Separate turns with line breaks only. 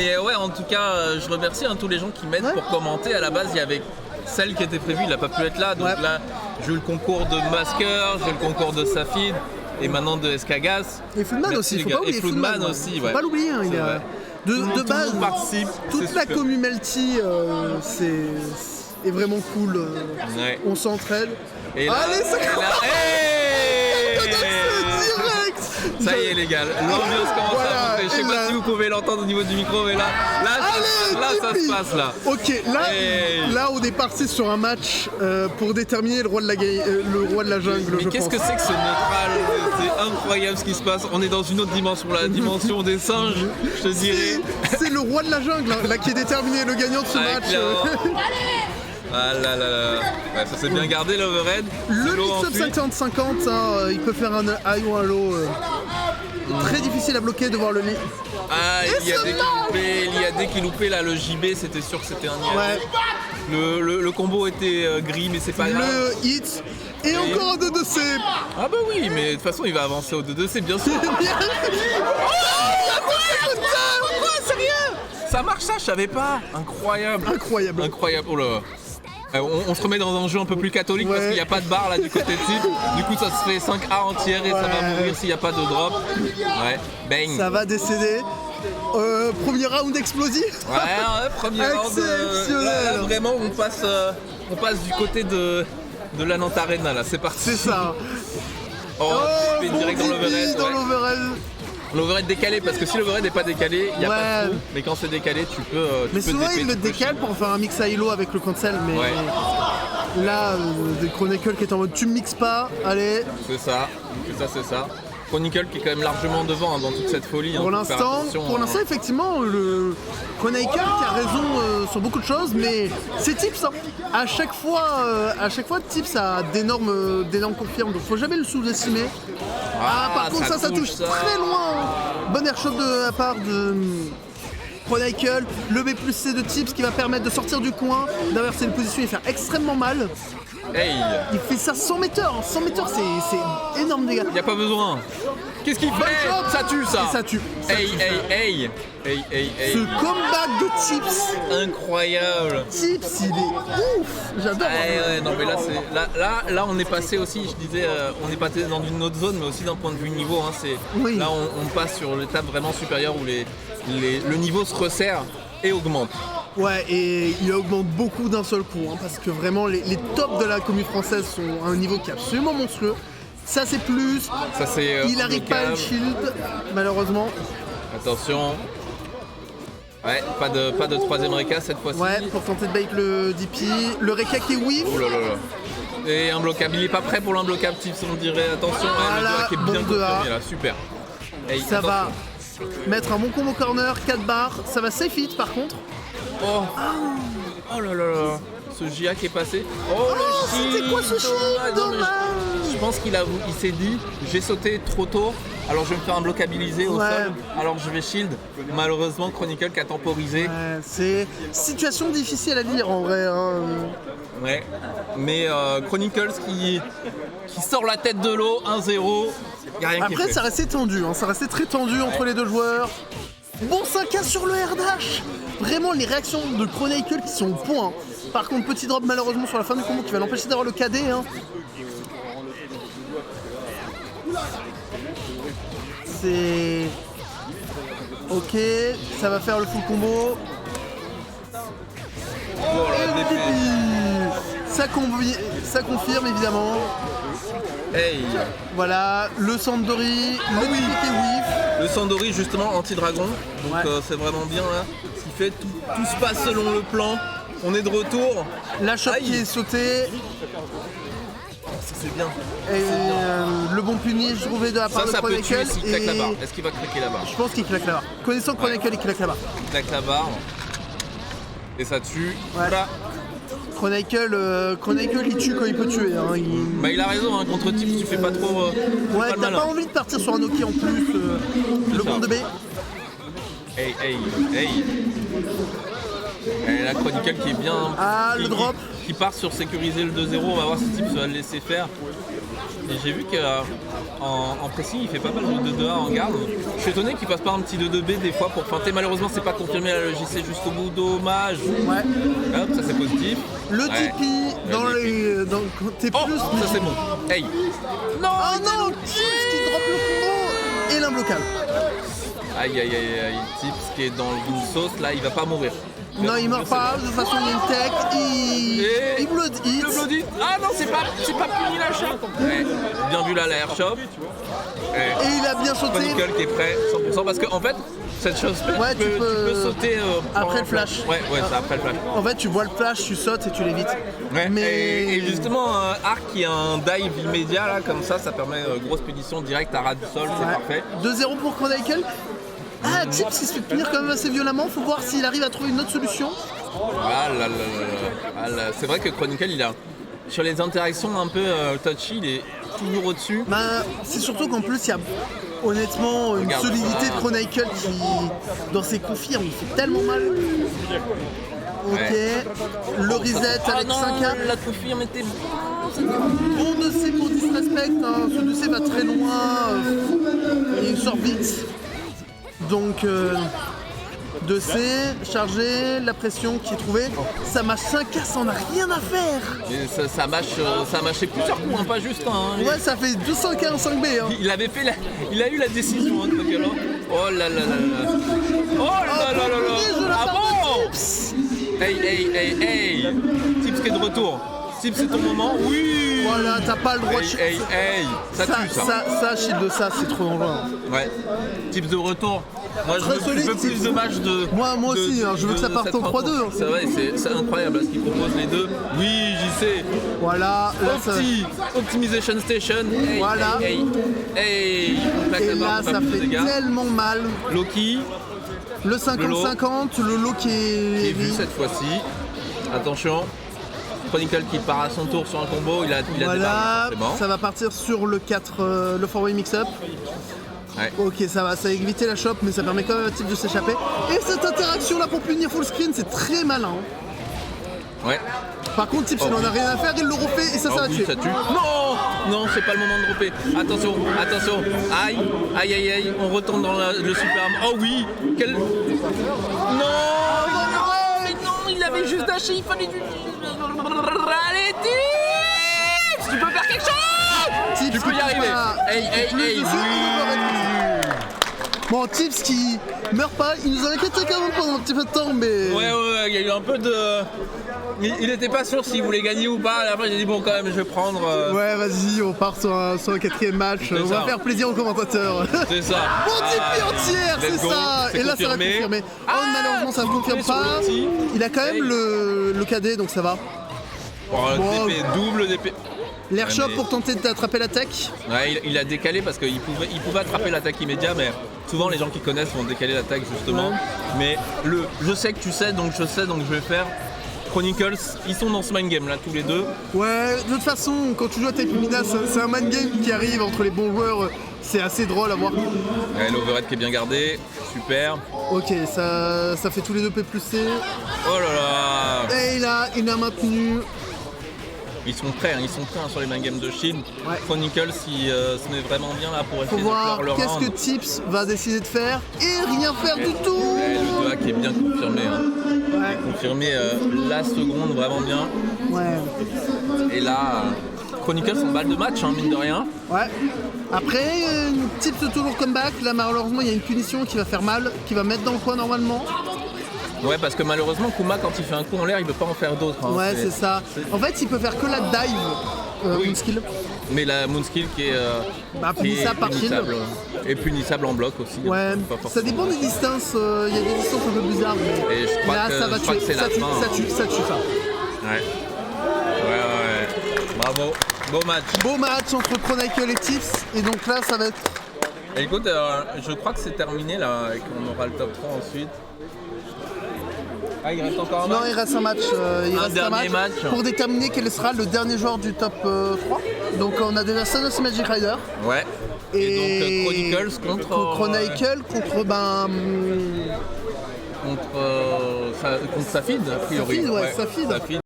Et ouais, en tout cas, je remercie tous les gens qui m'aident pour commenter. À la base, il y avait celle qui était prévue, il n'a pas pu être là. Donc là, j'ai eu le concours de Masker, j'ai eu le concours de Safid et maintenant de Escagas.
Et Floodman aussi, il faut pas oublier
Floodman aussi,
faut pas l'oublier, hein, il a... De base, toute la commu Melty est vraiment cool. On s'entraide.
Et là,
allez, ça
ça y est les gars, l'ambiance commence à monter. Je sais pas si vous pouvez l'entendre au niveau du micro, mais là ça se passe là.
Ok, là on est parti sur un match pour déterminer le roi de la jungle.
Mais qu'est-ce que c'est que ce neutral? C'est incroyable ce qui se passe. On est dans une autre dimension, la dimension des singes, je te dirais.
C'est le roi de la jungle là qui est déterminé, le gagnant de ce match.
Ah là là là. Ouais, ça s'est bien gardé l'overhead.
Le mix-up 50-50, il peut faire un high ou un low. Très difficile à bloquer de voir le lit.
Ah, il y a des qui loupaient là, le JB c'était sûr que c'était un IAD. Le combo était gris mais c'est pas grave.
Le hit et encore un 2-2C.
Ah bah oui, mais de toute façon il va avancer au 2-2C bien sûr. Ça marche ça, je savais pas. Incroyable. Oh là. On se remet dans un jeu un peu plus catholique parce qu'il n'y a pas de barre là du côté de type. Du coup ça se fait 5A entière et ça va mourir s'il n'y a pas de drop. Ouais, bang.
Ça va décéder. Premier round explosif.
Ouais, premier round. Là, vraiment on passe du côté de la Nantes Arena là, c'est parti.
C'est ça.
Tu fais direct dans l'overhead. L'overhead décalé, parce que si l'overhead n'est pas décalé, il n'y a pas de trou, mais quand c'est décalé, tu peux.
Mais souvent ils le décalent pour faire un mix high-low avec le cancel, mais là, des Chronicle qui est en mode tu me mixes pas, allez.
C'est ça. Chronicle qui est quand même largement devant dans toute cette folie.
Pour l'instant, effectivement, le Chronicle qui a raison sur beaucoup de choses, mais c'est Tips. À chaque fois, Tips a d'énormes confirmes, donc faut jamais le sous-estimer. Par contre, ça touche très loin. Bon airshot de la part de Chronicle. Le B plus C de Tips qui va permettre de sortir du coin, d'inverser une position et faire extrêmement mal. Il fait ça 100 mètres. 100 mètres, c'est énorme, les gars.
Il n'y a pas besoin. Qu'est-ce qu'il fait? Ça tue ça.
Et ça tue.
Ce
comeback de Tips.
Incroyable.
Tips, il est ouf. J'adore.
Non mais là on est passé aussi, je disais, on est passé dans une autre zone, mais aussi d'un point de vue niveau. Là on passe sur l'étape vraiment supérieure où le niveau se resserre et augmente.
Ouais, et il augmente beaucoup d'un seul coup, parce que vraiment les tops de la commu française sont à un niveau qui est absolument monstrueux. Ça c'est plus, il n'arrive pas à le shield, malheureusement.
Attention. Ouais, pas de troisième Reka cette fois-ci.
Ouais, pour tenter de bait le DP. Le Reka qui est whiff.
Oh là là. Et imbloquable, il est pas prêt pour l'imbloquable Tips, on dirait. Attention, le 2A qui est bien confirmé là, super.
Ça va mettre un bon combo corner, 4 barres. Ça va safe hit par contre.
Oh là là là. Ce JA qui est passé.
C'était quoi ce shield? Dommage.
Je pense qu'il s'est dit, j'ai sauté trop tôt, alors je vais me faire un bloquabiliser au sol, alors je vais shield. Malheureusement, Chronicle qui a temporisé.
C'est situation difficile à lire en vrai.
Ouais, mais Chronicles qui sort la tête de l'eau, 1-0.
Après, ça restait tendu, ça restait très tendu entre les deux joueurs. Bon 5K sur le R-Dash. Vraiment les réactions de Chronicle qui sont au point. Par contre, petit drop malheureusement sur la fin du combo qui va l'empêcher d'avoir le KD. C'est... Ok, ça va faire le full combo. Ça confirme évidemment. Voilà, le Sandori, le Whiff et Whiff.
Le Sandori justement anti-dragon, donc c'est vraiment bien là. Ce qui fait tout se passe selon le plan. On est de retour.
La shot qui est sautée.
C'est bien.
Et le bon punish trouvé de la part de Chronicle.
Ça peut tuer s'il claque la barre. Est-ce qu'il va claquer la barre?
Je pense qu'il claque la barre. Connaissant Chronicle, il claque la barre.
Il claque la barre. Et ça tue.
Voilà. Chronicle il tue quand il peut tuer.
Il a raison, contre Tips tu fais pas trop.
T'as pas envie de partir sur un Noki en plus. Le bon de B.
Et la Chronicle qui est bien.
Le drop.
Qui part sur sécuriser le 2-0, on va voir si Tips va le laisser faire. Et j'ai vu qu'en pressing il fait pas mal de 2-2-A en garde. Je suis étonné qu'il fasse pas un petit 2-2-B des fois pour feinter. Malheureusement c'est pas confirmé à la JC jusqu'au bout, dommage.
Ouais.
Hop, ça c'est positif.
Le Tipeee dans les. Quand t'es
Oh,
plus.
ça c'est bon. Hey. Non,
non, Tips qui drop le combo et l'imbloquable.
Aïe aïe aïe aïe, Tips qui est dans une sauce là, il va pas mourir.
Non, il meurt pas, de toute façon il y a une tech, il blood hit.
Le blood hit. Ah non, c'est pas puni la shot. Ouais. Bien vu là la airshot.
Et il a bien sauté.
Chronicle qui est prêt 100% parce qu'en fait cette chose
Ouais,
tu peux sauter
après le flash.
Ouais, c'est après le flash.
En fait tu vois le flash, tu sautes et tu l'évites.
Ouais.
Mais...
Et justement un arc qui a un dive immédiat là comme ça permet grosse punition directe à ras du sol, c'est parfait.
2-0 pour Chronicle. Tips il se fait punir quand même assez violemment, faut voir s'il arrive à trouver une autre solution.
C'est vrai que Chronicle il a sur les interactions un peu touchy, il est toujours au-dessus.
C'est surtout qu'en plus il y a honnêtement une solidité de Chronicle qui dans ses confirmes il fait tellement mal. Ok, le reset avec 5A.
La confirme était
Bon 2C pour disrespect, ce 2C va très loin, il sort vite. Donc 2C, chargé, la pression qui est trouvée, ça mâche 5A, ça en a rien à faire.
Et ça a mâché plusieurs coups, pas juste un.
Ouais, ça fait 200K en 5B.
Il a eu la décision, Chronicle. Oh là là là là. Oh là là là là. Ah bon. Hey, Tips qui est de retour. Tips c'est ton moment. Oui.
Voilà, t'as pas le droit de...
Ça tue ça.
Ça, shield de ça, c'est trop dangereux.
Ouais. Tips de retour. Moi je veux plus de matchs de...
Moi aussi, je veux que ça parte en 3-2.
C'est vrai, c'est incroyable ce qu'ils proposent les deux. Oui, j'y sais.
Voilà.
Optimization Station.
Voilà.
Et
là, ça fait tellement mal.
Loki.
Le 50-50, le lot qui est
vu cette fois-ci. Attention. Chronicle qui part à son tour sur un combo. Il a
voilà,
c'est bon.
Ça va partir sur le 4, le 4-way mix-up.
Ouais.
Ok, ça va éviter la chope, mais ça permet quand même à Tips de s'échapper. Et cette interaction là pour punir full screen, c'est très malin.
Ouais.
Par contre, Tips, il en a rien à faire, il le refait et ça va tuer.
Ça tue. Non, c'est pas le moment de dropper. Attention. Aïe, on retourne dans le super arme. Oh oui. Non, il avait juste dashé, il fallait du... Allez, Tips, tu peux faire quelque chose.
Tips,
tu peux y arriver. Hey.
Bon, Tips qui meurt pas, il nous en a inquiété quand même pendant un petit peu de temps, mais...
Ouais, il y a eu un peu de... Il était pas sûr s'il voulait gagner ou pas, et après j'ai dit bon quand même je vais prendre...
Ouais, vas-y, on part sur un 4ème match, on va faire plaisir aux commentateurs.
C'est ça.
Bon Tipeee entière, c'est ça. Et là ça va confirmer. Malheureusement ça ne confirme pas. Il a quand même le KD, donc ça va.
DP, double DP.
L'airshot pour tenter d'attraper l'attaque.
Ouais, il a décalé parce qu'il pouvait attraper l'attaque immédiate, mais souvent les gens qui connaissent vont décaler l'attaque justement. Ouais. Mais je sais que tu sais, donc je vais faire. Chronicles, ils sont dans ce mind game là tous les deux. Ouais,
de toute façon, quand tu joues à Type Minas, c'est un mind game qui arrive entre les bons joueurs. C'est assez drôle à voir.
Ouais, l'overhead qui est bien gardé, super.
Ok, ça fait tous les deux P plus C.
Oh là là.
Et il a maintenu.
Ils sont prêts sur les mind games de Chine. Ouais. Chronicles, il se met vraiment bien là pour essayer de faire leur
qu'est-ce que Tips va décider de faire et rien faire du tout.
Le 2A qui est bien confirmé. Hein. Ouais. Confirmé la seconde vraiment bien.
Ouais.
Et là, Chronicles en balle de match, hein, mine de rien.
Ouais. Après, Tips toujours comeback. Là, malheureusement, il y a une punition qui va faire mal, qui va mettre dans le coin normalement.
Ouais, parce que malheureusement, Kuma, quand il fait un coup en l'air, il peut pas en faire d'autres. Hein.
Ouais, c'est ça. En fait, il peut faire que la dive Moonskill.
Mais la Moonskill qui est
punissable par shield.
Et punissable en bloc aussi.
Ouais, ça dépend des distances. Il y a des distances un peu bizarres. Mais
et je crois
là,
que,
ça va tuer.
c'est la fin.
Ça tue ça.
Ouais. Bravo. Beau match
entre Chronicle et Tips. Et donc là, ça va être...
Écoute, je crois que c'est terminé là et qu'on aura le top 3 ensuite. Ah, il reste encore un match?
Non, il reste un match.
Un dernier match
pour déterminer quel sera le dernier joueur du top 3. Donc on a déjà Sanos et Magic Rider.
Ouais. Et donc Chronicles contre...
Chronicle contre...
contre Safid, a priori.
Safid, ouais, Safid.